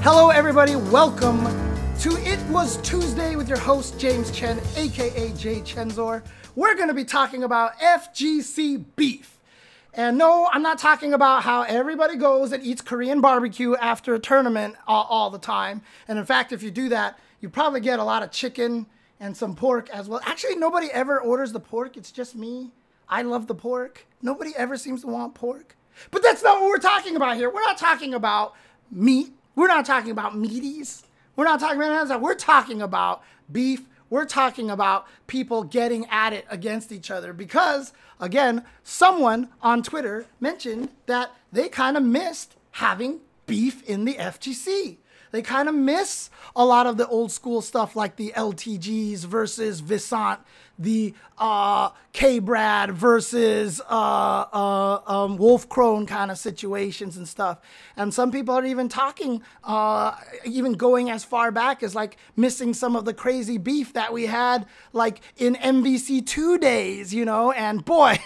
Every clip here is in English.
Hello everybody, welcome to It Was Tuesday with your host James Chen, aka Jay Chenzor. We're going to be talking about FGC beef. And no, I'm not talking about how everybody goes and eats Korean barbecue after a tournament all the time. And in fact, if you do that, you probably get a lot of chicken and some pork as well. Actually, nobody ever orders the pork. It's just me. I love the pork. Nobody ever seems to want pork. But that's not what we're talking about here. We're not talking about meat. We're not talking about meaties. We're not talking about that. We're talking about beef. We're talking about people getting at it against each other because, again, someone on Twitter mentioned that they kind of missed having beef in the FGC. They kind of miss a lot of the old school stuff like the LTGs versus Visant, the K-Brad versus Wolf Crone kind of situations and stuff. And some people are even talking, even going as far back as like missing some of the crazy beef that we had like in MVC 2 days, you know, and boy,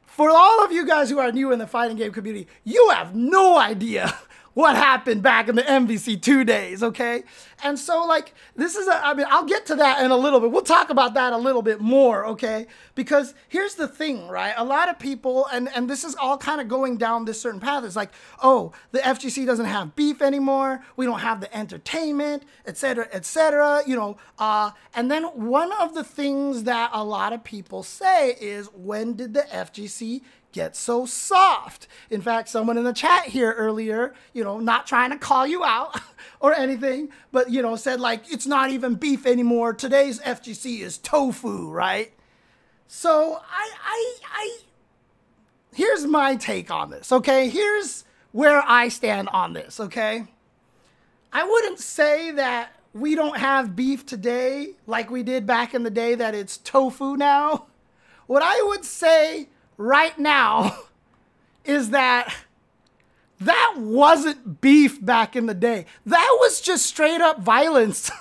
for all of you guys who are new in the fighting game community, you have no idea what happened back in the MVC 2 days, okay? And so, like, this is I mean, I'll get to that in a little bit. We'll talk about that a little bit more, okay? Because here's the thing, right? A lot of people, and this is all kind of going down this certain path. It's like, oh, the FGC doesn't have beef anymore. We don't have the entertainment, et cetera, you know. And then one of the things that a lot of people say is, when did the FGC get so soft? In fact, someone in the chat here earlier, you know, not trying to call you out or anything, but, you know, said like, it's not even beef anymore. Today's FGC is tofu, right? So here's my take on this, okay? Here's where I stand on this, okay? I wouldn't say that we don't have beef today like we did back in the day, that it's tofu now. What I would say right now is that wasn't beef back in the day. That was just straight up violence.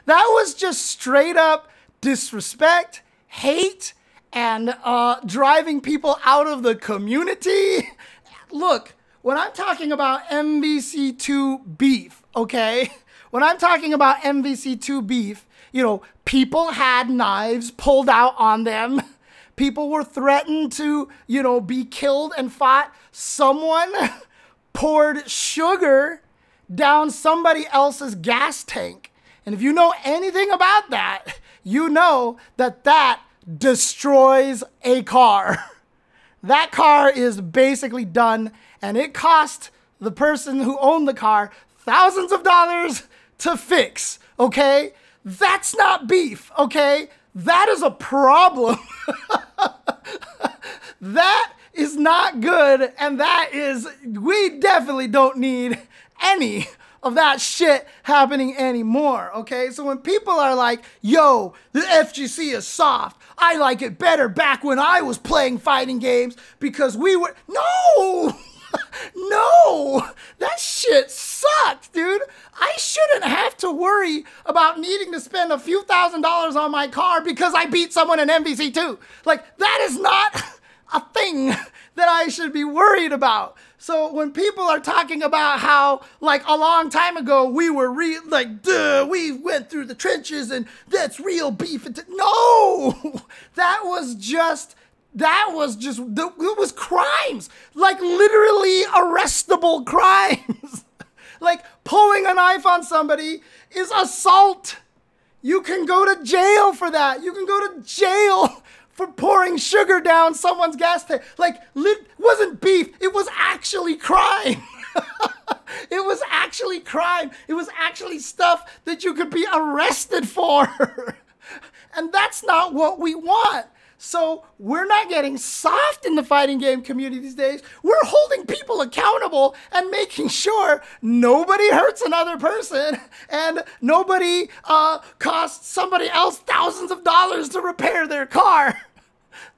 That was just straight up disrespect, hate, and driving people out of the community. Look, when I'm talking about MVC2 beef, okay? When I'm talking about MVC2 beef, you know, people had knives pulled out on them. People were threatened to, you know, be killed and fought. Someone poured sugar down somebody else's gas tank. And if you know anything about that, you know that that destroys a car. That car is basically done, and it cost the person who owned the car thousands of dollars to fix, okay? That's not beef, okay? That is a problem. That is not good, and that is, we definitely don't need any of that shit happening anymore, okay? So when people are like, yo, the FGC is soft, I like it better back when I was playing fighting games because we were, no! No, that shit sucked, dude. I shouldn't have to worry about needing to spend a few $1,000s on my car because I beat someone in MVC2. Like, that is not a thing that I should be worried about. So when people are talking about how, like, a long time ago, we were we went through the trenches and that's real beef. No, it was crimes, like literally arrestable crimes. Like pulling a knife on somebody is assault. You can go to jail for that. You can go to jail for pouring sugar down someone's gas tank. Like, it wasn't beef. It was actually crime. It was actually crime. It was actually stuff that you could be arrested for. And that's not what we want. So we're not getting soft in the fighting game community these days. We're holding people accountable and making sure nobody hurts another person and nobody costs somebody else thousands of dollars to repair their car.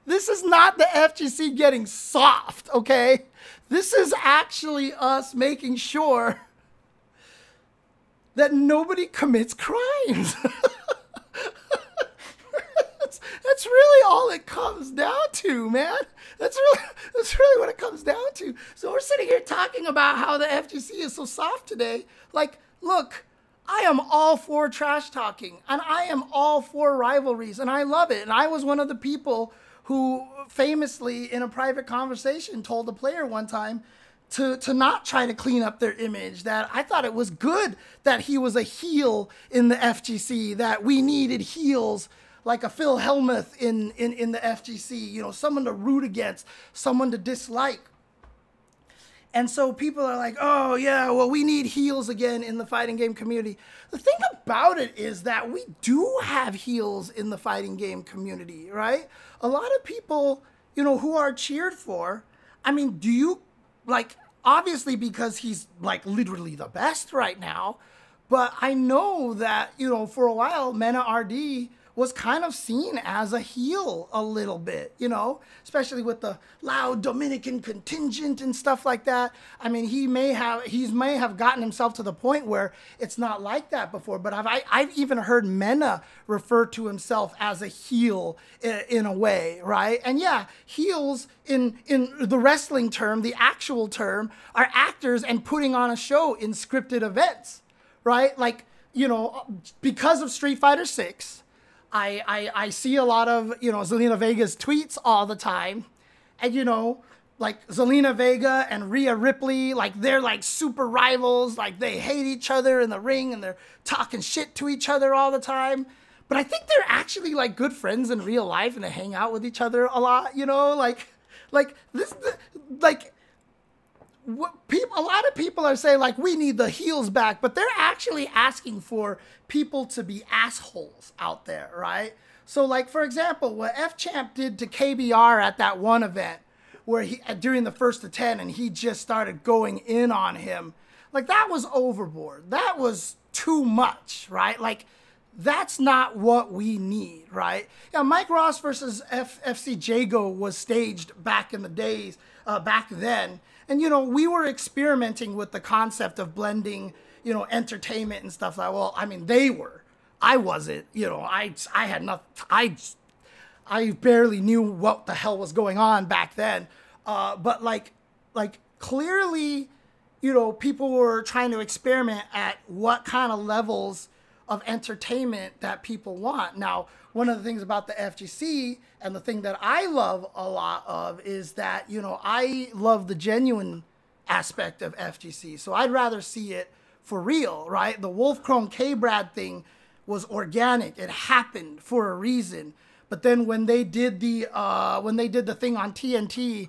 This is not the FGC getting soft, okay? This is actually us making sure that nobody commits crimes. That's really all it comes down to, man. That's really what it comes down to. So we're sitting here talking about how the FGC is so soft today. Like, look, I am all for trash talking, and I am all for rivalries, and I love it. And I was one of the people who famously, in a private conversation, told a player one time to not try to clean up their image, that I thought it was good that he was a heel in the FGC, that we needed heels like a Phil Hellmuth in the FGC, you know, someone to root against, someone to dislike. And so people are like, oh yeah, well, we need heels again in the fighting game community. The thing about it is that we do have heels in the fighting game community, right? A lot of people, you know, who are cheered for, I mean, do you, like, obviously because he's like literally the best right now, but I know that, you know, for a while, Mena RD was kind of seen as a heel a little bit, you know, especially with the loud Dominican contingent and stuff like that. I mean, he may have gotten himself to the point where it's not like that before, but I've even heard Mena refer to himself as a heel in a way, right? And yeah, heels in the wrestling term, the actual term, are actors and putting on a show in scripted events, right? Like, you know, because of Street Fighter 6, I see a lot of, you know, Zelina Vega's tweets all the time. And, you know, like Zelina Vega and Rhea Ripley, like they're like super rivals. Like they hate each other in the ring and they're talking shit to each other all the time. But I think they're actually like good friends in real life and they hang out with each other a lot, you know, a lot of people are saying like we need the heels back, but they're actually asking for people to be assholes out there, right? So like, for example, what F-Champ did to KBR at that one event where he, during the first of 10, and he just started going in on him, like that was overboard. That was too much, right? Like that's not what we need, right? Yeah, Mike Ross versus FC Jago was staged back in the days, back then. And, you know, we were experimenting with the concept of blending, you know, entertainment and stuff like, well, I mean, they were. I wasn't, you know, I had nothing, I barely knew what the hell was going on back then. But like clearly, you know, people were trying to experiment at what kind of levels of entertainment that people want. Now, one of the things about the FGC and the thing that I love a lot of is that, you know, I love the genuine aspect of FGC. So I'd rather see it for real, right? The Wolf Crone K-Brad thing was organic. It happened for a reason. But then when they did the thing on TNT,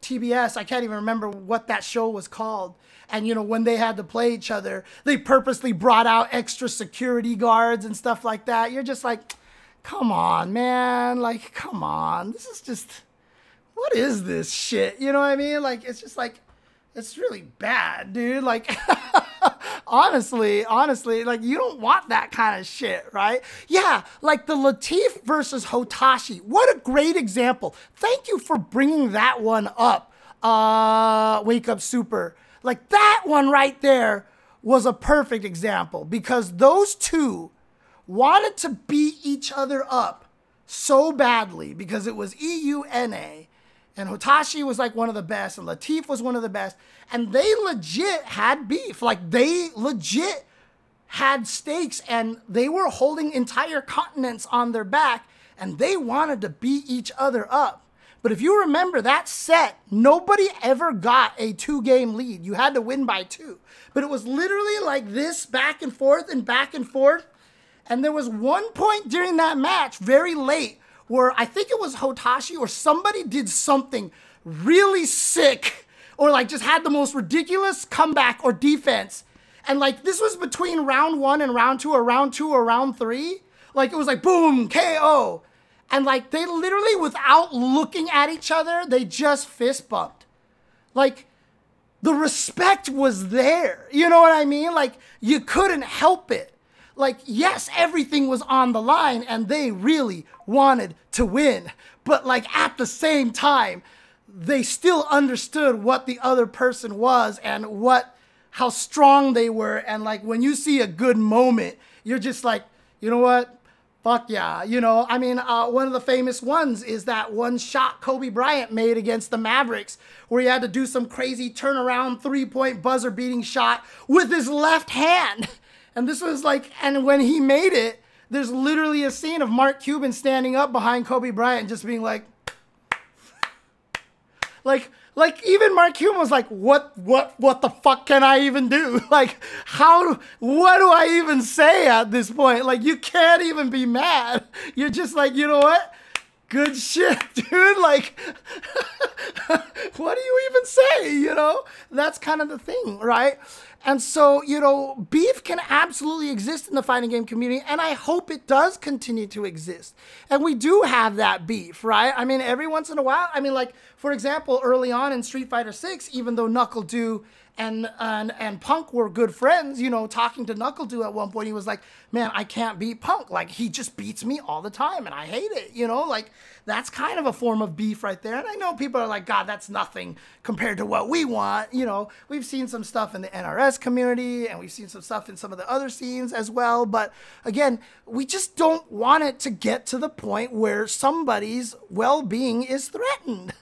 TBS, I can't even remember what that show was called. And, you know, when they had to play each other, they purposely brought out extra security guards and stuff like that. You're just like, come on, man. Like, come on. This is just, what is this shit? You know what I mean? Like, it's just like, it's really bad, dude. Like, honestly, like, you don't want that kind of shit, right? Yeah, like the Latif versus Hotashi. What a great example. Thank you for bringing that one up, Wake Up Super. Like, that one right there was a perfect example because those two wanted to beat each other up so badly because it was EUNA. And Hotashi was like one of the best, and Latif was one of the best. And they legit had beef. Like, they legit had stakes, and they were holding entire continents on their back, and they wanted to beat each other up. But if you remember that set, nobody ever got a 2-game lead. You had to win by 2. But it was literally like this, back and forth and back and forth. And there was one point during that match, very late, where I think it was Hotashi or somebody did something really sick or like just had the most ridiculous comeback or defense. And like this was between round 1 and round 2 or round 2 or round 3. Like it was like boom, KO. And like they literally, without looking at each other, they just fist bumped. Like the respect was there. You know what I mean? Like you couldn't help it. Like, yes, everything was on the line and they really wanted to win. But like at the same time, they still understood what the other person was and how strong they were. And like when you see a good moment, you're just like, you know what? Fuck yeah. You know, I mean, one of the famous ones is that one shot Kobe Bryant made against the Mavericks where he had to do some crazy turnaround 3-point buzzer beating shot with his left hand. And this was like, and when he made it, there's literally a scene of Mark Cuban standing up behind Kobe Bryant just being like even Mark Cuban was like, what the fuck can I even do? Like, what do I even say at this point? Like, you can't even be mad. You're just like, you know what? Good shit, dude. Like, what do you even say, you know? That's kind of the thing, right? And so, you know, beef can absolutely exist in the fighting game community, and I hope it does continue to exist. And we do have that beef, right? I mean, every once in a while, I mean, like, for example, early on in Street Fighter 6, even though Knuckle Doo and Punk were good friends, you know, talking to Knuckle Doo at one point, he was like, man, I can't beat Punk. Like, he just beats me all the time, and I hate it, you know? Like, that's kind of a form of beef right there. And I know people are like, God, that's nothing compared to what we want. You know, we've seen some stuff in the NRS community, and we've seen some stuff in some of the other scenes as well. But again, we just don't want it to get to the point where somebody's well-being is threatened,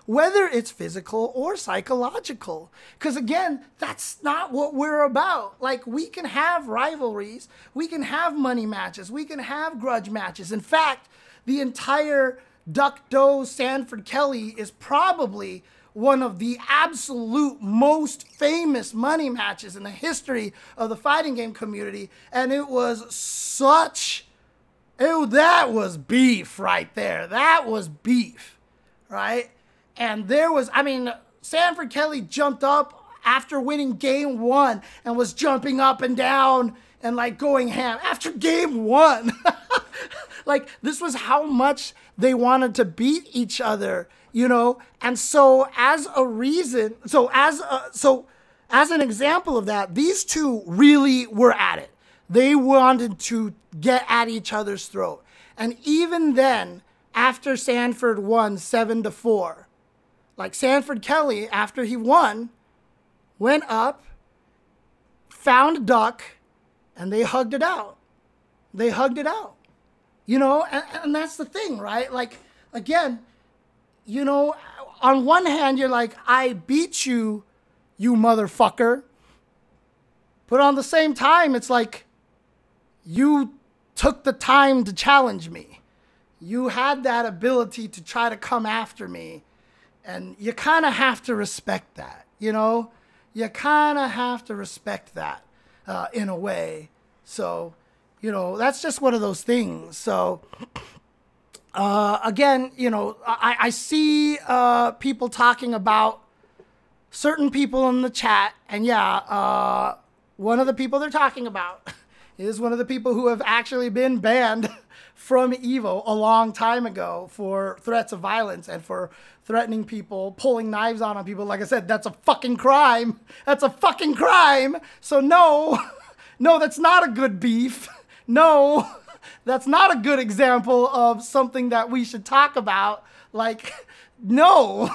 whether it's physical or psychological. Because again, that's not what we're about. Like, we can have rivalries, we can have money matches, we can have grudge matches. In fact, the entire Duck Doe Sanford Kelly is probably one of the absolute most famous money matches in the history of the fighting game community. And it was such, that was beef right there. That was beef, right? And there was, I mean, Sanford Kelly jumped up after winning game 1 and was jumping up and down and like going ham after game 1. Like, this was how much they wanted to beat each other, you know? And so as a reason, as an example of that, these two really were at it. They wanted to get at each other's throat. And even then, after Sanford won 7-4, like, Sanford Kelly, after he won, went up, found Duck, and they hugged it out. They hugged it out. You know, and that's the thing, right? Like, again, you know, on one hand, you're like, I beat you, you motherfucker. But on the same time, it's like, you took the time to challenge me. You had that ability to try to come after me. And you kind of have to respect that, you know? You kind of have to respect that in a way. So, you know, that's just one of those things. So, again, you know, I see people talking about certain people in the chat. And yeah, one of the people they're talking about is one of the people who have actually been banned from EVO a long time ago for threats of violence and for threatening people, pulling knives on people. Like I said, that's a fucking crime. That's a fucking crime. So no, no, that's not a good beef. No, that's not a good example of something that we should talk about. Like, no,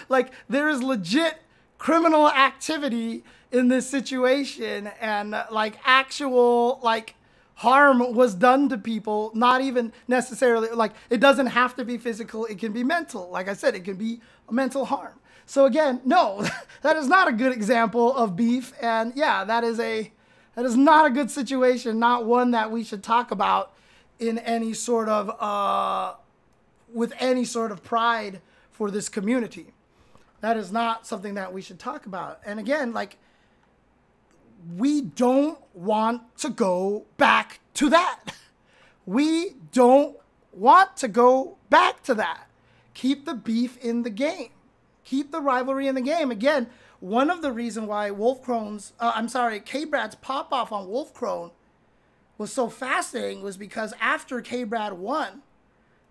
like, there is legit criminal activity in this situation, and like, actual like harm was done to people. Not even necessarily, like, it doesn't have to be physical, it can be mental. Like I said, it can be a mental harm. So again, no, that is not a good example of beef. And yeah, that is not a good situation, not one that we should talk about in any sort of with any sort of pride for this community. That is not something that we should talk about. And again, like, we don't want to go back to that. We don't want to go back to that. Keep the beef in the game. Keep the rivalry in the game. Again, one of the reasons why K-Brad's pop-off on Wolfcrone was so fascinating was because after K-Brad won,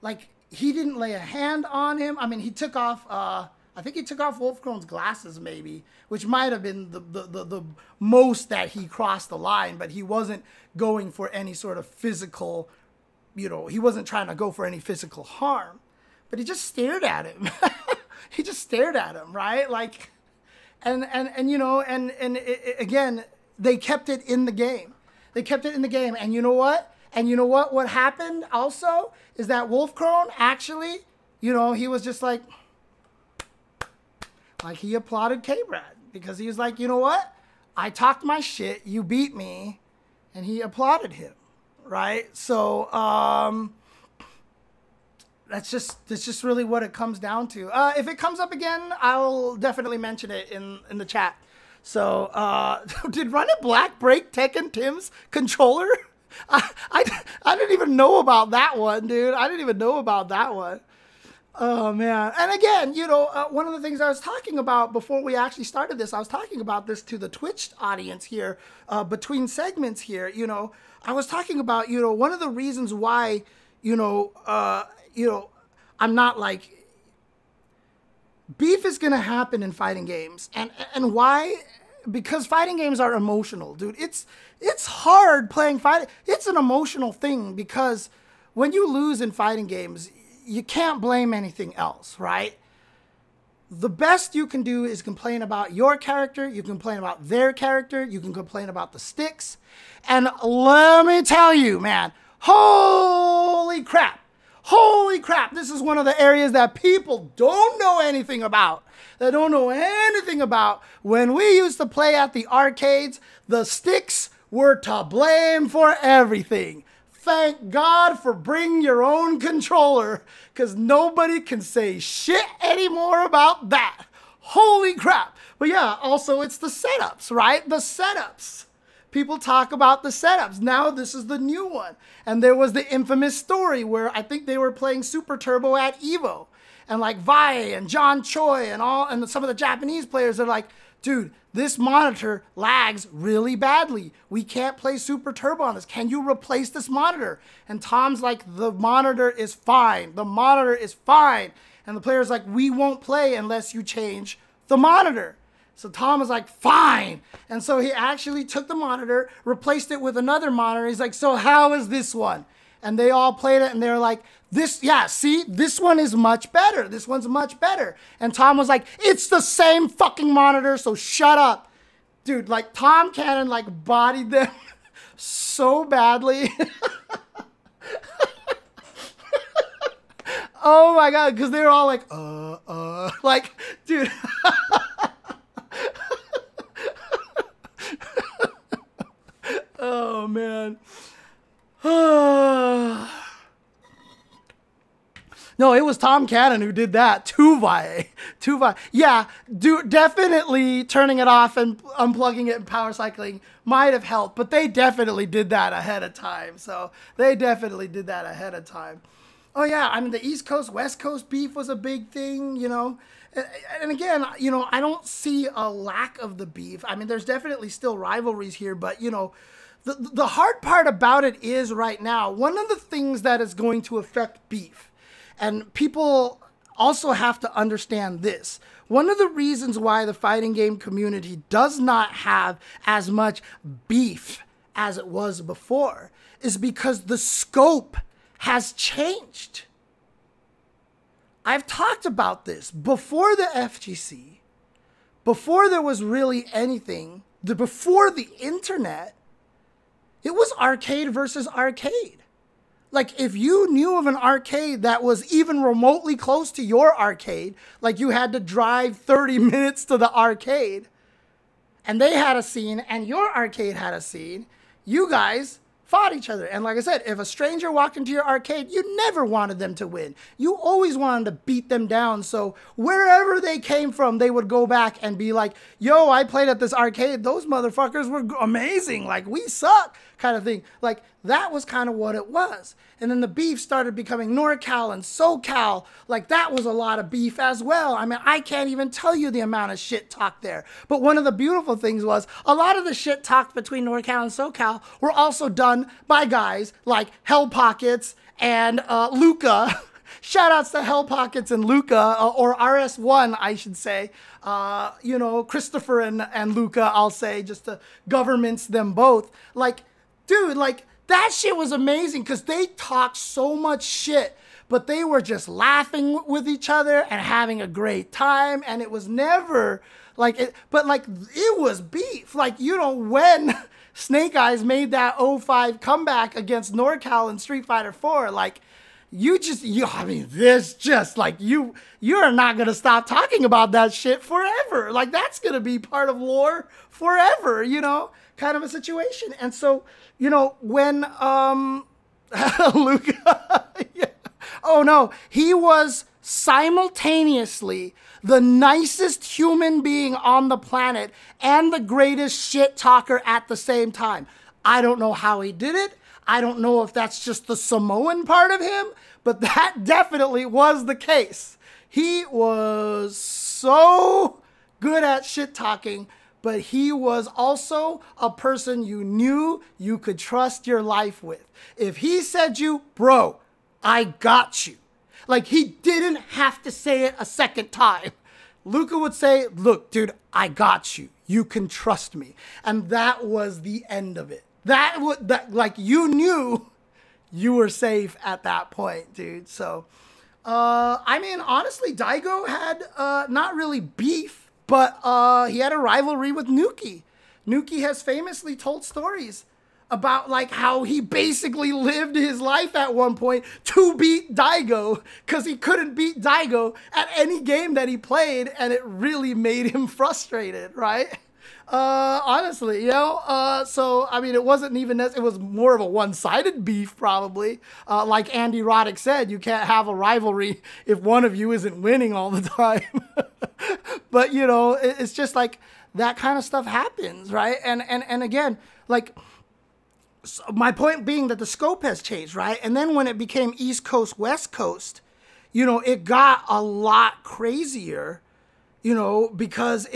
like, he didn't lay a hand on him. I mean, he took off, I think he took off Wolfcrone's glasses maybe, which might have been the most that he crossed the line, but he wasn't going for any sort of physical, you know, he wasn't trying to go for any physical harm, but he just stared at him. He just stared at him, right? Like, and you know, and again, they kept it in the game. They kept it in the game, and you know what? And you know what? What happened also is that Wolfkrone actually, you know, he was just like he applauded K-Brad because he was like, you know what? I talked my shit, you beat me, and he applauded him, right? So that's just really what it comes down to. If it comes up again, I'll definitely mention it in the chat. So did Run It Black break Tekken Tim's controller? I didn't even know about that one, dude. I didn't even know about that one. Oh, man. And again, you know, one of the things I was talking about before we actually started this, I was talking about this to the Twitch audience here, between segments here, you know, I was talking about, you know, one of the reasons why, you know, I'm not like, beef is going to happen in fighting games. And why? Because fighting games are emotional, dude. It's hard playing fighting. It's an emotional thing because when you lose in fighting games, you can't blame anything else, right? The best you can do is complain about your character. You can complain about their character. You can complain about the sticks. And let me tell you, man, holy crap. Holy crap. This is one of the areas that people don't know anything about. They don't know anything about. When we used to play at the arcades, the sticks were to blame for everything. Thank God for bring your own controller, because nobody can say shit anymore about that. Holy crap. But yeah, also it's the setups, right? The setups. People talk about the setups. Now this is the new one. And there was the infamous story where I think they were playing Super Turbo at Evo. And like Vae and John Choi and some of the Japanese players are like, dude, this monitor lags really badly. We can't play Super Turbo on this. Can you replace this monitor? And Tom's like, the monitor is fine. The monitor is fine. And the player's like, we won't play unless you change the monitor. So Tom was like, fine. And so he actually took the monitor, replaced it with another monitor. He's like, so how is this one? And they all played it and they're like, yeah, see, this one is much better. This one's much better. And Tom was like, it's the same fucking monitor, so shut up. Dude, like Tom Cannon like bodied them so badly. Oh my God, because they were all like, like, dude. Oh, man. No, it was Tom Cannon who did that to Vae. Yeah, definitely turning it off and unplugging it and power cycling might have helped, but they definitely did that ahead of time. So they definitely did that ahead of time. Oh, yeah, I mean, the East Coast, West Coast beef was a big thing, you know. And again, you know, I don't see a lack of the beef. I mean, there's definitely still rivalries here, but, you know, the hard part about it is right now, one of the things that is going to affect beef, and people also have to understand this. One of the reasons why the fighting game community does not have as much beef as it was before is because the scope has changed. I've talked about this before the FGC, before there was really anything, before the internet, it was arcade versus arcade. Like, if you knew of an arcade that was even remotely close to your arcade, like you had to drive 30 minutes to the arcade, and they had a scene, and your arcade had a scene, you guys fought each other. And like I said, if a stranger walked into your arcade, you never wanted them to win. You always wanted to beat them down. So wherever they came from, they would go back and be like, yo, I played at this arcade. Those motherfuckers were amazing. Like, we suck, kind of thing. Like, that was kind of what it was. And then the beef started becoming NorCal and SoCal. Like, that was a lot of beef as well. I mean, I can't even tell you the amount of shit talk there. But one of the beautiful things was a lot of the shit talked between NorCal and SoCal were also done by guys like Hell Pockets and Luca. Shoutouts to Hell Pockets and Luca, or RS1, I should say. You know, Christopher and Luca, I'll say, just to governments them both. Like, dude, like, that shit was amazing because they talked so much shit. but they were just laughing with each other and having a great time. And it was never like it, but like it was beef. Like, you know, when Snake Eyes made that 05 comeback against NorCal in Street Fighter 4, like, I mean, this just like you're not going to stop talking about that shit forever. Like, that's going to be part of lore forever, you know, kind of a situation. And so, you know, when, Luca, yeah. Oh no, he was simultaneously the nicest human being on the planet and the greatest shit talker at the same time. I don't know how he did it. I don't know if that's just the Samoan part of him, but that definitely was the case. He was so good at shit talking, but he was also a person you knew you could trust your life with. If he said you, bro, I got you. Like, he didn't have to say it a second time. Luca would say, look, dude, I got you. You can trust me. And that was the end of it. Like, you knew you were safe at that point, dude. So, I mean, honestly, Daigo had not really beef, but he had a rivalry with Nuki. Nuki has famously told stories about like how he basically lived his life at one point to beat Daigo because he couldn't beat Daigo at any game that he played, and it really made him frustrated, right? Honestly, you know, so, I mean, it wasn't even, it was more of a one-sided beef, probably. Like Andy Roddick said, you can't have a rivalry if one of you isn't winning all the time. But, you know, it's just like that kind of stuff happens, right? And again, like, so my point being that the scope has changed, right? And then when it became East Coast, West Coast, you know, it got a lot crazier, you know, because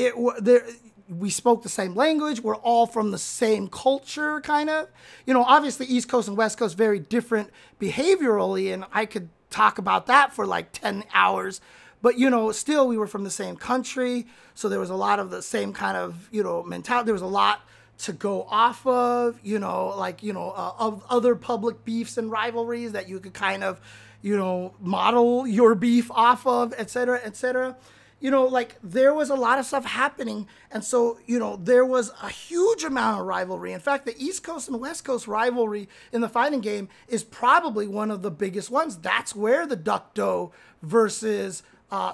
we spoke the same language. We're all from the same culture, kind of. You know, obviously East Coast and West Coast very different behaviorally, and I could talk about that for like 10 hours. But, you know, still we were from the same country, so there was a lot of the same kind of, you know, mentality. There was a lot to go off of, you know, like, you know, of other public beefs and rivalries that you could kind of, you know, model your beef off of, et cetera, et cetera. You know, like, there was a lot of stuff happening. And so, you know, there was a huge amount of rivalry. In fact, the East Coast and West Coast rivalry in the fighting game is probably one of the biggest ones. That's where the Duck Doe versus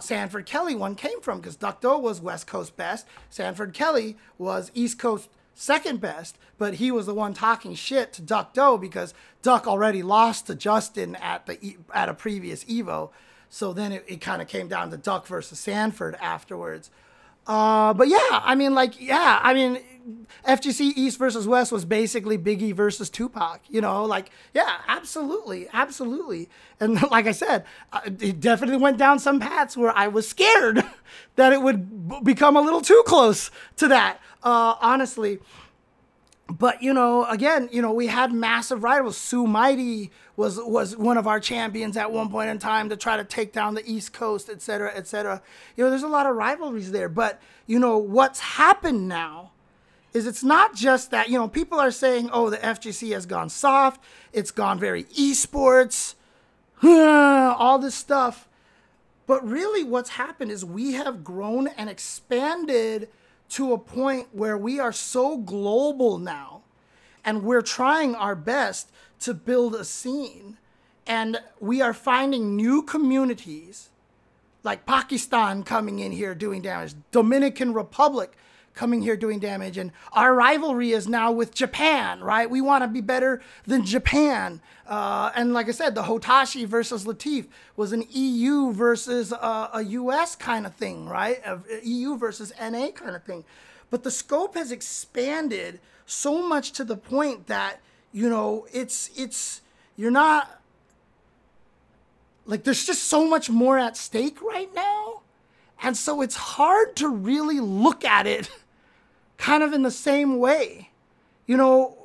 Sanford Kelly one came from, because Duck Doe was West Coast best. Sanford Kelly was East Coast second best, but he was the one talking shit to Duck Doe because Duck already lost to Justin at a previous Evo. So then it kind of came down to Duck versus Sanford afterwards. But yeah, I mean, like, yeah, I mean, FGC East versus West was basically Biggie versus Tupac, you know, like, yeah, absolutely, absolutely. And like I said, it definitely went down some paths where I was scared that it would become a little too close to that, honestly. But, you know, again, you know, we had massive rivals. Sue Mighty was one of our champions at one point in time to try to take down the East Coast, et cetera, et cetera. You know, there's a lot of rivalries there. But, you know, what's happened now is it's not just that, you know, people are saying, oh, the FGC has gone soft. It's gone very esports, all this stuff. But really what's happened is we have grown and expanded to a point where we are so global now, and we're trying our best to build a scene, and we are finding new communities like Pakistan coming in here doing damage, Dominican Republic coming here doing damage, and our rivalry is now with Japan, right? We want to be better than Japan. And like I said, the Hotashi versus Latif was an EU versus a US kind of thing, right? EU versus NA kind of thing. But the scope has expanded so much to the point that, you know, you're not, like, there's just so much more at stake right now. And so it's hard to really look at it kind of in the same way. You know,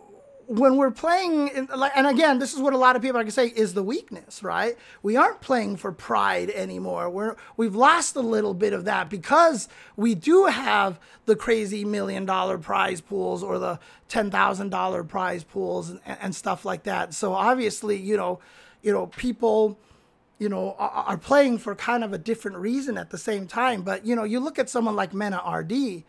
when we're playing, and again, this is what a lot of people are going to say is the weakness, right? We aren't playing for pride anymore. We've lost a little bit of that because we do have the crazy $1 million prize pools or the $10,000 prize pools and stuff like that. So obviously, you know, people are playing for kind of a different reason at the same time. But, you look at someone like Mena RD,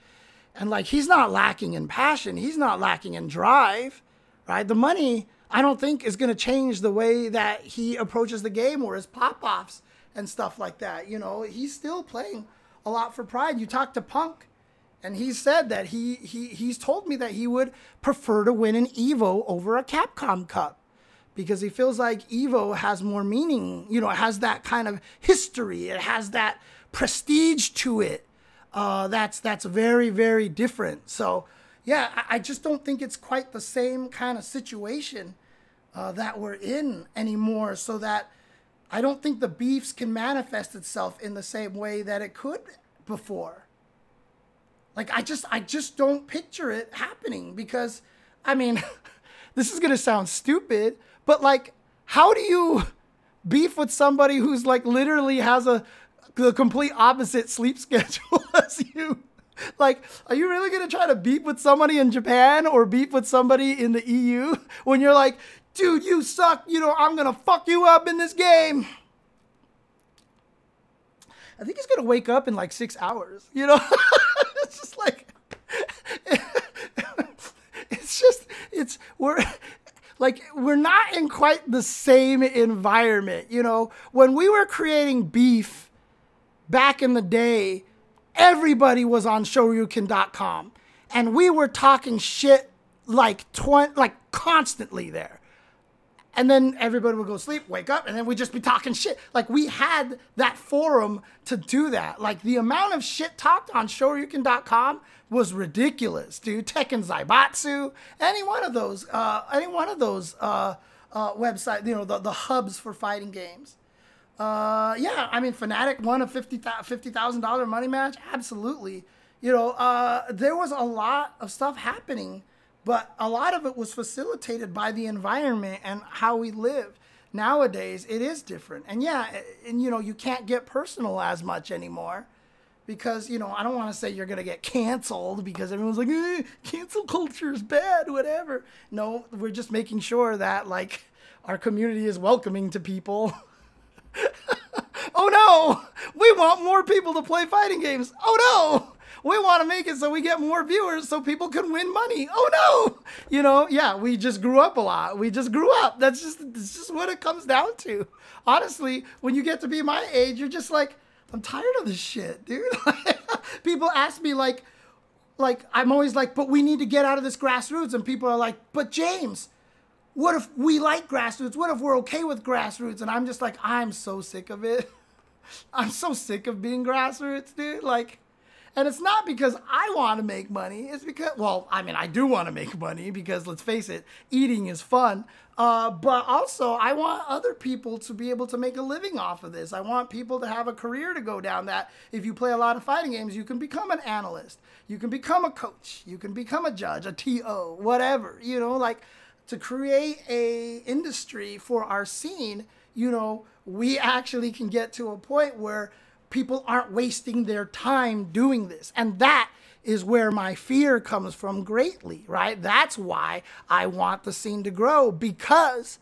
and like, he's not lacking in passion. He's not lacking in drive, right? The money, I don't think, is going to change the way that he approaches the game or his pop-offs and stuff like that. He's still playing a lot for pride. You talk to Punk, and he said that he's told me that he would prefer to win an Evo over a Capcom Cup, because he feels like Evo has more meaning, it has that kind of history. It has that prestige to it. That's very, very different. So, yeah, I just don't think it's quite the same kind of situation that we're in anymore, so that I don't think the beefs can manifest itself in the same way that it could before. Like, I just don't picture it happening, because, I mean, this is going to sound stupid, but like, how do you beef with somebody who's like literally has the complete opposite sleep schedule as you? Like, are you really going to try to beef with somebody in Japan or beef with somebody in the EU when you're like, dude, you suck, I'm going to fuck you up in this game? I think he's going to wake up in like 6 hours, It's just like, we're not in quite the same environment, When we were creating beef back in the day, everybody was on Shoryuken.com, and we were talking shit like constantly there. And then everybody would go to sleep, wake up, and then we'd just be talking shit. Like, we had that forum to do that. Like, the amount of shit talked on Shoryuken.com was ridiculous, dude. Tekken Zaibatsu, any one of those websites, the hubs for fighting games. Yeah, I mean, Fnatic won a $50,000 money match. Absolutely. There was a lot of stuff happening, but a lot of it was facilitated by the environment and how we live. Nowadays, it is different. And yeah, you can't get personal as much anymore, because, I don't want to say you're going to get canceled because everyone's like, cancel culture is bad, whatever. No, we're just making sure that, like, our community is welcoming to people. Oh no, we want more people to play fighting games. Oh no, we want to make it so we get more viewers so people can win money. Oh no, yeah, we just grew up a lot. We just grew up. That's just what it comes down to. Honestly, when you get to be my age, you're just like, I'm tired of this shit, dude. People ask me like I'm always like, but we need to get out of this grassroots, and people are like, but James, what if we like grassroots? What if we're okay with grassroots? And I'm just like, I'm so sick of it. I'm so sick of being grassroots, dude. Like, and it's not because I want to make money. It's because, well, I mean, I do want to make money because, let's face it, eating is fun. But also, I want other people to be able to make a living off of this. I want people to have a career to go down that. If you play a lot of fighting games, you can become an analyst. You can become a coach. You can become a judge, a TO, whatever. Like, to create a industry for our scene, we actually can get to a point where people aren't wasting their time doing this. And that is where my fear comes from greatly, right? That's why I want the scene to grow, because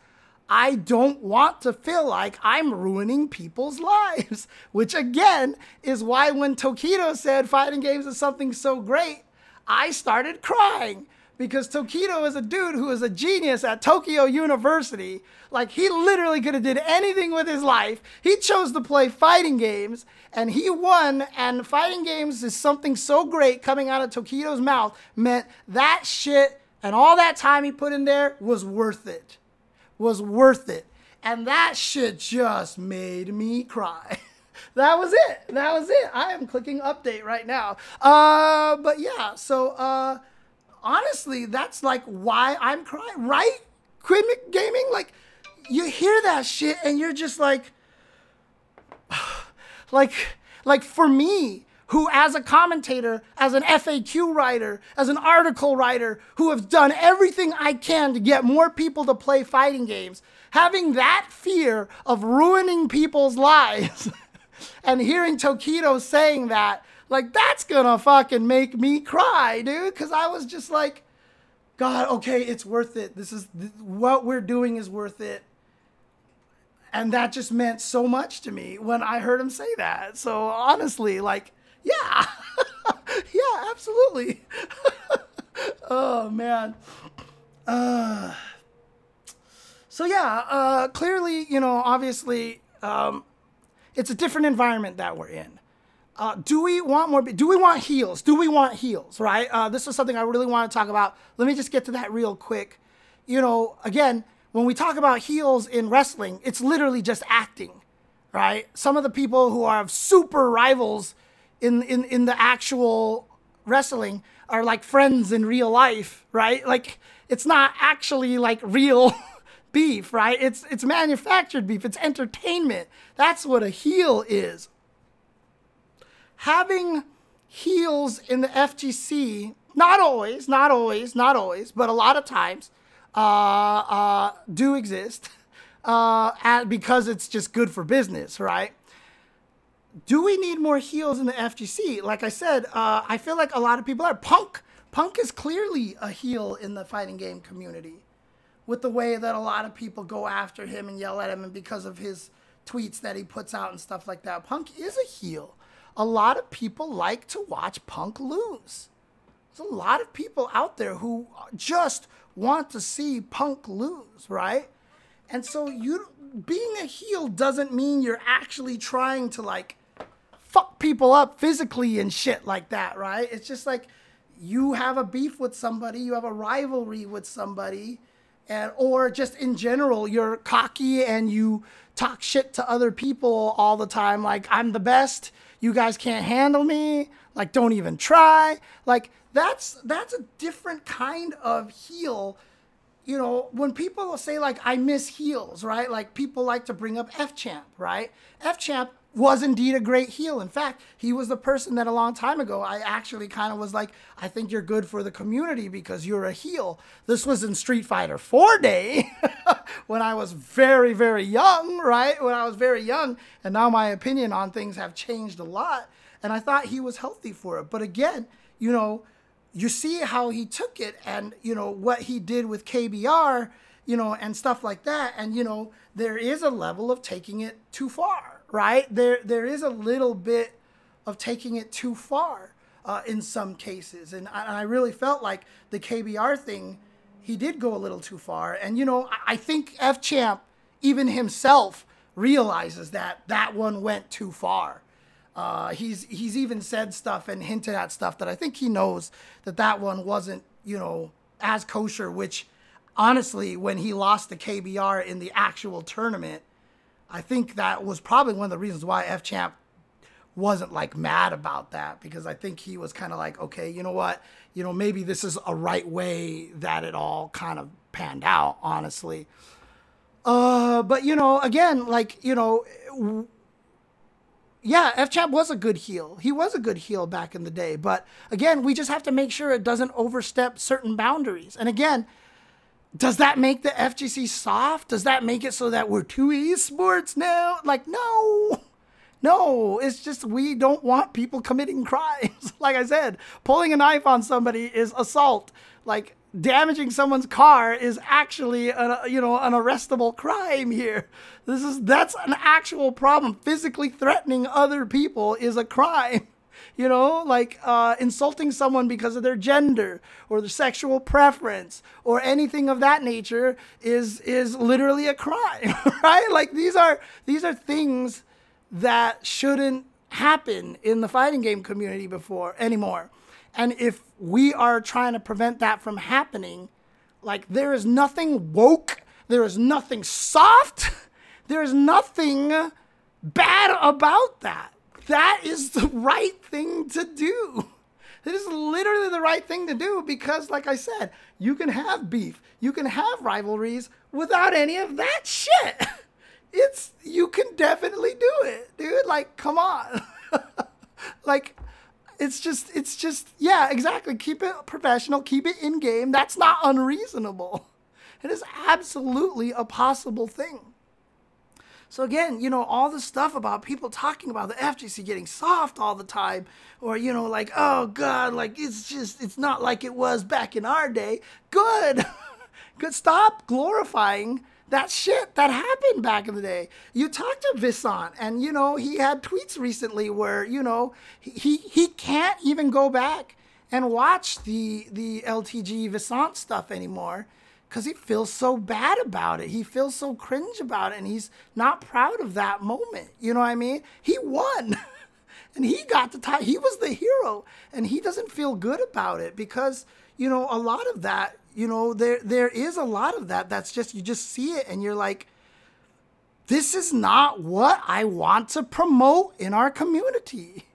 I don't want to feel like I'm ruining people's lives, which again is why when Tokido said fighting games is something so great, I started crying. Because Tokido is a dude who is a genius at Tokyo University. Like, he literally could have did anything with his life. He chose to play fighting games, and he won. And fighting games is something so great coming out of Tokido's mouth meant that shit and all that time he put in there was worth it. Was worth it. And that shit just made me cry. That was it. That was it. I am clicking update right now. But yeah, so... honestly, that's like why I'm crying, right? Quidmic Gaming, like, you hear that shit and you're just like for me, who as a commentator, as an FAQ writer, as an article writer, who have done everything I can to get more people to play fighting games, having that fear of ruining people's lives and hearing Tokido saying that, like, that's gonna fucking make me cry, dude. Because I was just like, God, okay, it's worth it. What we're doing is worth it. And that just meant so much to me when I heard him say that. So honestly, like, yeah, yeah, absolutely. Oh, man. So yeah, clearly, you know, obviously, it's a different environment that we're in. Do we want more? Do we want heels? Do we want heels? Right? This is something I really want to talk about. Let me just get to that real quick. You know, again, when we talk about heels in wrestling, it's literally just acting, right? Some of the people who are super rivals in the actual wrestling are like friends in real life, right? Like, it's not actually like real beef, right? It's manufactured beef. It's entertainment. That's what a heel is. Having heels in the FGC, not always, but a lot of times, do exist because it's just good for business, right? Do we need more heels in the FGC? Like I said, I feel like a lot of people are. Punk is clearly a heel in the fighting game community with the way that a lot of people go after him and yell at him, and because of his tweets that he puts out and stuff like that. Punk is a heel. A lot of people like to watch Punk lose. There's a lot of people out there who just want to see Punk lose, right? And so being a heel doesn't mean you're actually trying to like fuck people up physically and shit like that, right? It's just like you have a beef with somebody, you have a rivalry with somebody, or just in general, you're cocky and you talk shit to other people all the time. Like, I'm the best. You guys can't handle me. Like, don't even try. Like, that's a different kind of heel. You know, when people say, like, I miss heels, right? Like, people like to bring up F-Champ, right? F-Champ was indeed a great heel. In fact, he was the person that a long time ago, I actually kind of was like, I think you're good for the community because you're a heel. This was in Street Fighter 4 day when I was very, very young, right? When I was very young. And now my opinion on things have changed a lot. And I thought he was healthy for it. But again, you know, you see how he took it and, you know, what he did with KBR, you know, and stuff like that. And, you know, there is a level of taking it too far. Right? There is a little bit of taking it too far in some cases. And I really felt like the KBR thing, he did go a little too far. And, you know, I think F-Champ, even himself, realizes that that one went too far. He's even said stuff and hinted at stuff that I think he knows that that one wasn't, you know, as kosher, which honestly, when he lost the KBR in the actual tournament, I think that was probably one of the reasons why F-Champ wasn't like mad about that, because I think he was kind of like, okay, you know what, you know, maybe this is a right way that it all kind of panned out, honestly. But you know, again, like, you know, yeah, F-Champ was a good heel. He was a good heel back in the day. But again, we just have to make sure it doesn't overstep certain boundaries. And again, does that make the FGC soft? Does that make it so that we're too esports now? Like, no. No, it's just we don't want people committing crimes. Like I said, pulling a knife on somebody is assault. Like, damaging someone's car is actually an arrestable crime here. That's an actual problem. Physically threatening other people is a crime. You know, like insulting someone because of their gender or their sexual preference or anything of that nature is literally a crime, right? Like these are things that shouldn't happen in the fighting game community anymore. And if we are trying to prevent that from happening, like there is nothing woke, there is nothing soft, there is nothing bad about that. That is the right thing to do. It is literally the right thing to do because, like I said, you can have beef, you can have rivalries without any of that shit. You can definitely do it, dude. Like, come on. Like, it's just, yeah, exactly. Keep it professional, keep it in game. That's not unreasonable. It is absolutely a possible thing. So again, you know, all the stuff about people talking about the FGC getting soft all the time, or, you know, like, oh God, like it's not like it was back in our day. Good. Good. Stop glorifying that shit that happened back in the day. You talk to Visant, and you know, he had tweets recently where, you know, he can't even go back and watch the LTG Visant stuff anymore because he feels so bad about it. He feels so cringe about it, and he's not proud of that moment. You know what I mean? He won. And he got the time. He was the hero, and he doesn't feel good about it because, you know, a lot of that, you know, there is a lot of that. That's just, you just see it and you're like, this is not what I want to promote in our community.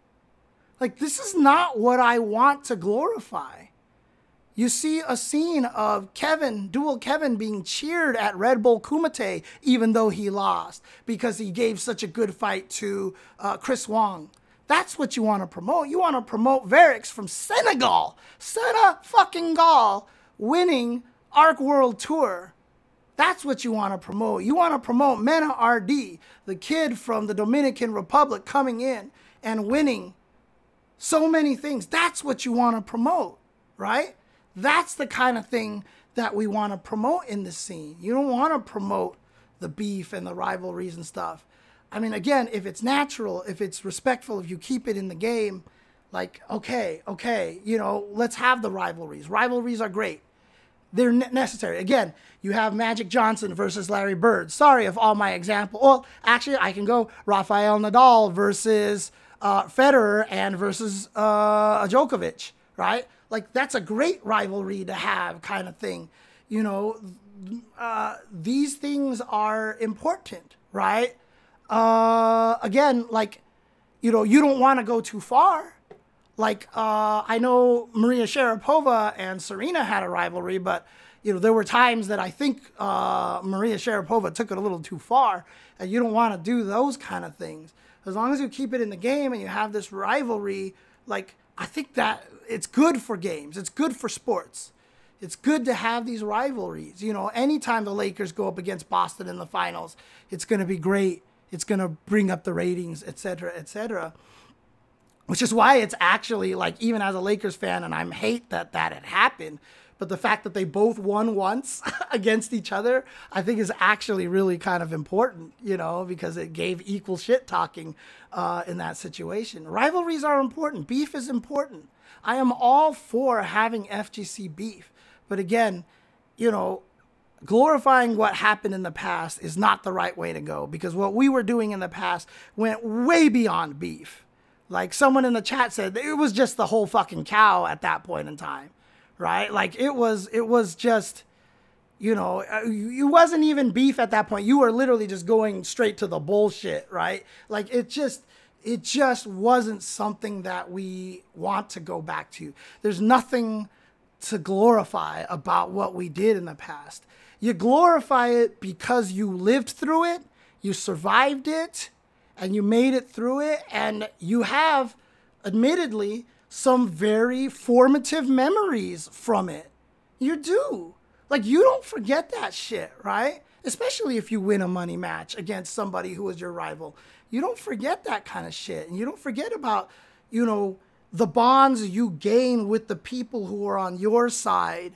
Like, this is not what I want to glorify. You see a scene of Kevin, Dual Kevin, being cheered at Red Bull Kumite, even though he lost because he gave such a good fight to Chris Wong. That's what you want to promote. You want to promote Varix from Senegal, fucking winning Arc World Tour. That's what you want to promote. You want to promote Mena RD, the kid from the Dominican Republic coming in and winning so many things. That's what you want to promote, right? That's the kind of thing that we want to promote in the scene. You don't want to promote the beef and the rivalries and stuff. I mean, again, if it's natural, if it's respectful, if you keep it in the game, like, okay, you know, let's have the rivalries. Rivalries are great. They're necessary. Again, you have Magic Johnson versus Larry Bird. Sorry if all my example. Well, actually, I can go Rafael Nadal versus Federer and versus Djokovic, right? Like, that's a great rivalry to have, kind of thing. You know, these things are important, right? Again, like, you know, you don't want to go too far. Like, I know Maria Sharapova and Serena had a rivalry, but, you know, there were times that I think Maria Sharapova took it a little too far, and you don't want to do those kind of things. As long as you keep it in the game and you have this rivalry, like, I think that it's good for games. It's good for sports. It's good to have these rivalries. You know, anytime the Lakers go up against Boston in the finals, it's going to be great. It's going to bring up the ratings, et cetera, et cetera. Which is why it's actually, like, even as a Lakers fan, and I hate that had happened, but the fact that they both won once against each other, I think is actually really kind of important, you know, because it gave equal shit talking in that situation. Rivalries are important. Beef is important. I am all for having FGC beef. But again, you know, glorifying what happened in the past is not the right way to go, because what we were doing in the past went way beyond beef. Like someone in the chat said, it was just the whole fucking cow at that point in time, right? Like it was just, you know, it wasn't even beef at that point. You were literally just going straight to the bullshit, right? Like it just wasn't something that we want to go back to. There's nothing to glorify about what we did in the past. You glorify it because you lived through it, you survived it, and you made it through it, and you have, admittedly, some very formative memories from it. You do. Like, you don't forget that shit, right? Especially if you win a money match against somebody who is your rival. You don't forget that kind of shit. And you don't forget about, you know, the bonds you gain with the people who are on your side,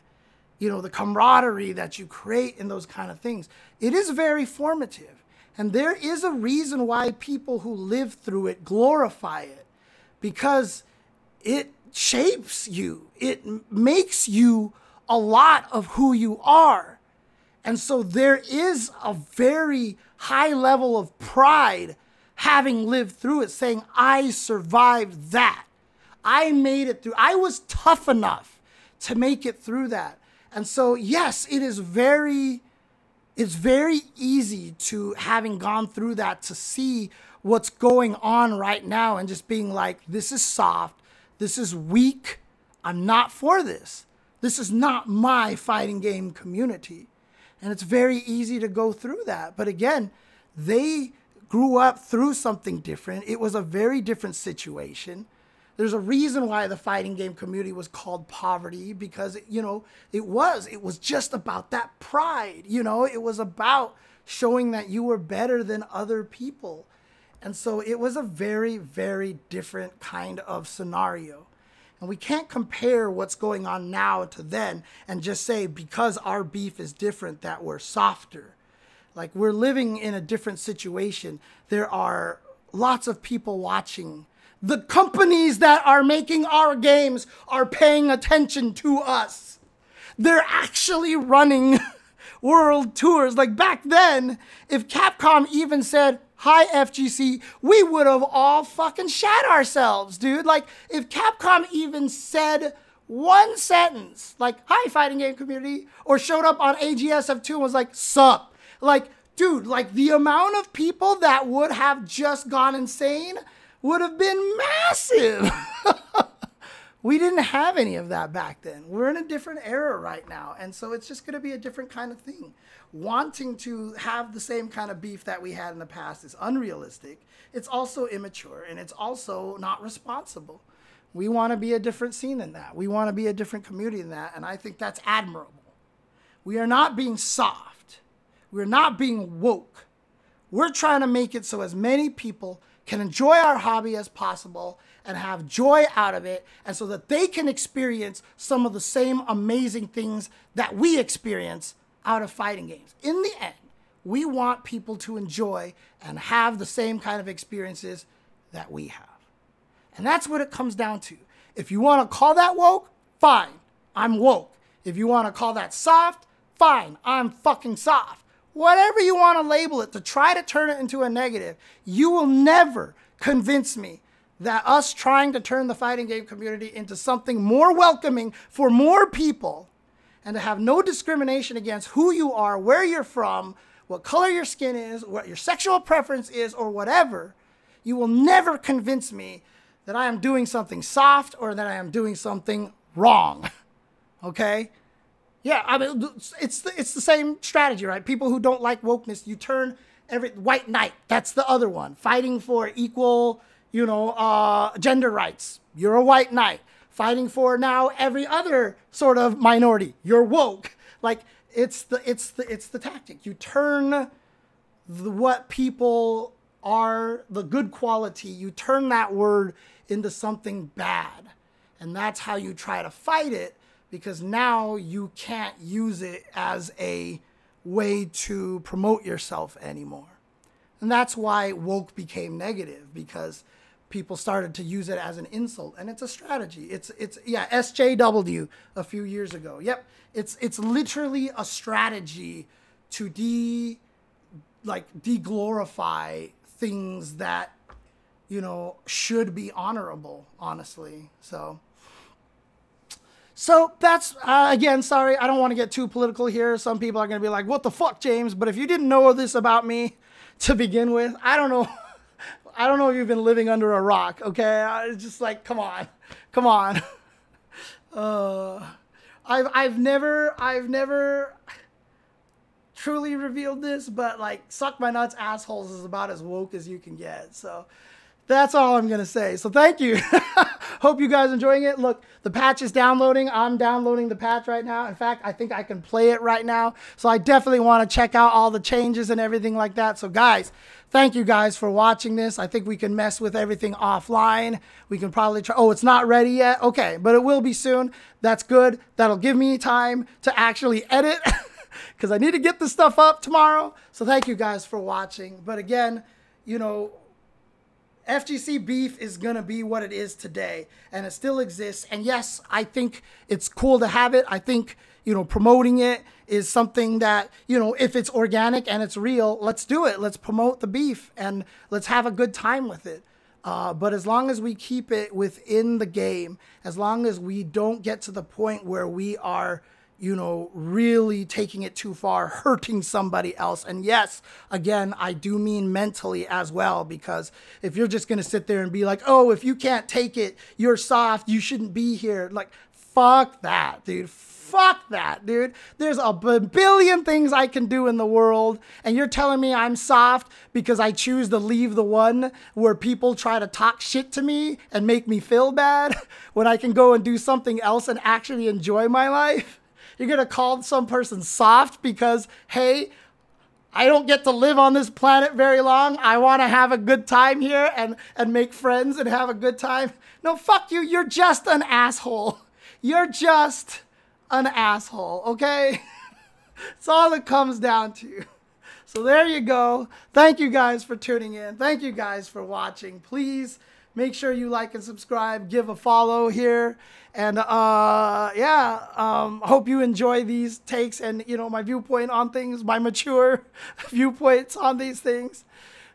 you know, the camaraderie that you create in those kind of things. It is very formative. And there is a reason why people who live through it glorify it, because it shapes you. It makes you a lot of who you are. And so there is a very high level of pride having lived through it, saying, I survived that. I made it through. I was tough enough to make it through that. And so, yes, it is very easy to, having gone through that, to see what's going on right now and just being like, this is soft, this is weak, I'm not for this. This is not my fighting game community. And it's very easy to go through that. But again, they grew up through something different. It was a very different situation. There's a reason why the fighting game community was called poverty, because, you know, it was just about that pride, you know, it was about showing that you were better than other people. And so it was a very, very different kind of scenario. And we can't compare what's going on now to then and just say, because our beef is different, that we're softer. Like, we're living in a different situation. There are lots of people watching. The companies that are making our games are paying attention to us. They're actually running world tours. Like, back then, if Capcom even said, "Hi, FGC," we would have all fucking shat ourselves, dude. Like, if Capcom even said one sentence, like, "Hi, fighting game community," or showed up on AGSF2 and was like, "Sup," like, dude, like, the amount of people that would have just gone insane would have been massive. We didn't have any of that back then. We're in a different era right now. And so it's just going to be a different kind of thing. Wanting to have the same kind of beef that we had in the past is unrealistic. It's also immature, and it's also not responsible. We want to be a different scene than that. We want to be a different community than that. And I think that's admirable. We are not being soft. We're not being woke. We're trying to make it so as many people can enjoy our hobby as possible and have joy out of it, and so that they can experience some of the same amazing things that we experience out of fighting games. In the end, we want people to enjoy and have the same kind of experiences that we have. And that's what it comes down to. If you want to call that woke, fine, I'm woke. If you want to call that soft, fine, I'm fucking soft. Whatever you want to label it to try to turn it into a negative, you will never convince me that us trying to turn the fighting game community into something more welcoming for more people, and to have no discrimination against who you are, where you're from, what color your skin is, what your sexual preference is, or whatever, you will never convince me that I am doing something soft or that I am doing something wrong. Okay? Yeah, I mean, it's the same strategy, right? People who don't like wokeness, you turn every white knight. That's the other one. Fighting for equal, gender rights. You're a white knight. Fighting for now every other sort of minority. You're woke. Like, it's the tactic. You turn what people are, the good quality, you turn that word into something bad. And that's how you try to fight it, because now you can't use it as a way to promote yourself anymore. And that's why woke became negative, because people started to use it as an insult, and it's a strategy. It's SJW a few years ago. Yep, it's literally a strategy to de-glorify things that should be honorable, honestly. So that's, again, sorry, I don't want to get too political here. Some people are going to be like, "What the fuck, James?" But if you didn't know this about me to begin with, I don't know. I don't know if you've been living under a rock, okay? It's just like, come on. I've never truly revealed this, but like, suck my nuts, assholes is about as woke as you can get. So that's all I'm going to say. So thank you. Hope you guys are enjoying it. Look, the patch is downloading. I'm downloading the patch right now. In fact, I think I can play it right now. So I definitely want to check out all the changes and everything like that. So guys, thank you guys for watching this. I think we can mess with everything offline. We can probably try. Oh, it's not ready yet. Okay, but it will be soon. That's good. That'll give me time to actually edit because I need to get this stuff up tomorrow. So thank you guys for watching. But again, FGC beef is going to be what it is today, and it still exists. And yes, I think it's cool to have it. I think, promoting it is something that, if it's organic and it's real, let's do it. Let's promote the beef and let's have a good time with it. But as long as we keep it within the game, as long as we don't get to the point where we are, really taking it too far, hurting somebody else. And yes, again, I do mean mentally as well, because if you're just going to sit there and be like, "Oh, if you can't take it, you're soft, you shouldn't be here." Like, fuck that, dude. Fuck that, dude. There's a billion things I can do in the world, and you're telling me I'm soft because I choose to leave the one where people try to talk shit to me and make me feel bad when I can go and do something else and actually enjoy my life? You're going to call some person soft because, hey, I don't get to live on this planet very long. I want to have a good time here and make friends and have a good time. No, fuck you. You're just an asshole. You're just an asshole, okay? That's all it comes down to. So there you go. Thank you guys for tuning in. Thank you guys for watching. Please make sure you like and subscribe. Give a follow here. And hope you enjoy these takes and, you know, my viewpoint on things, my mature viewpoints on these things.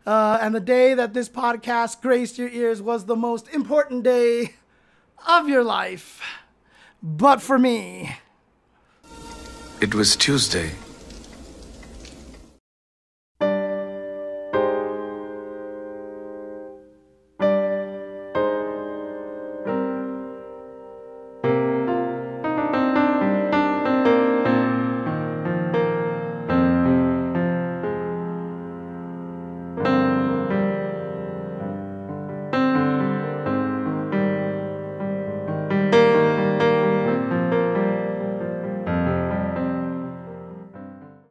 And the day that this podcast graced your ears was the most important day of your life. But for me, it was Tuesday.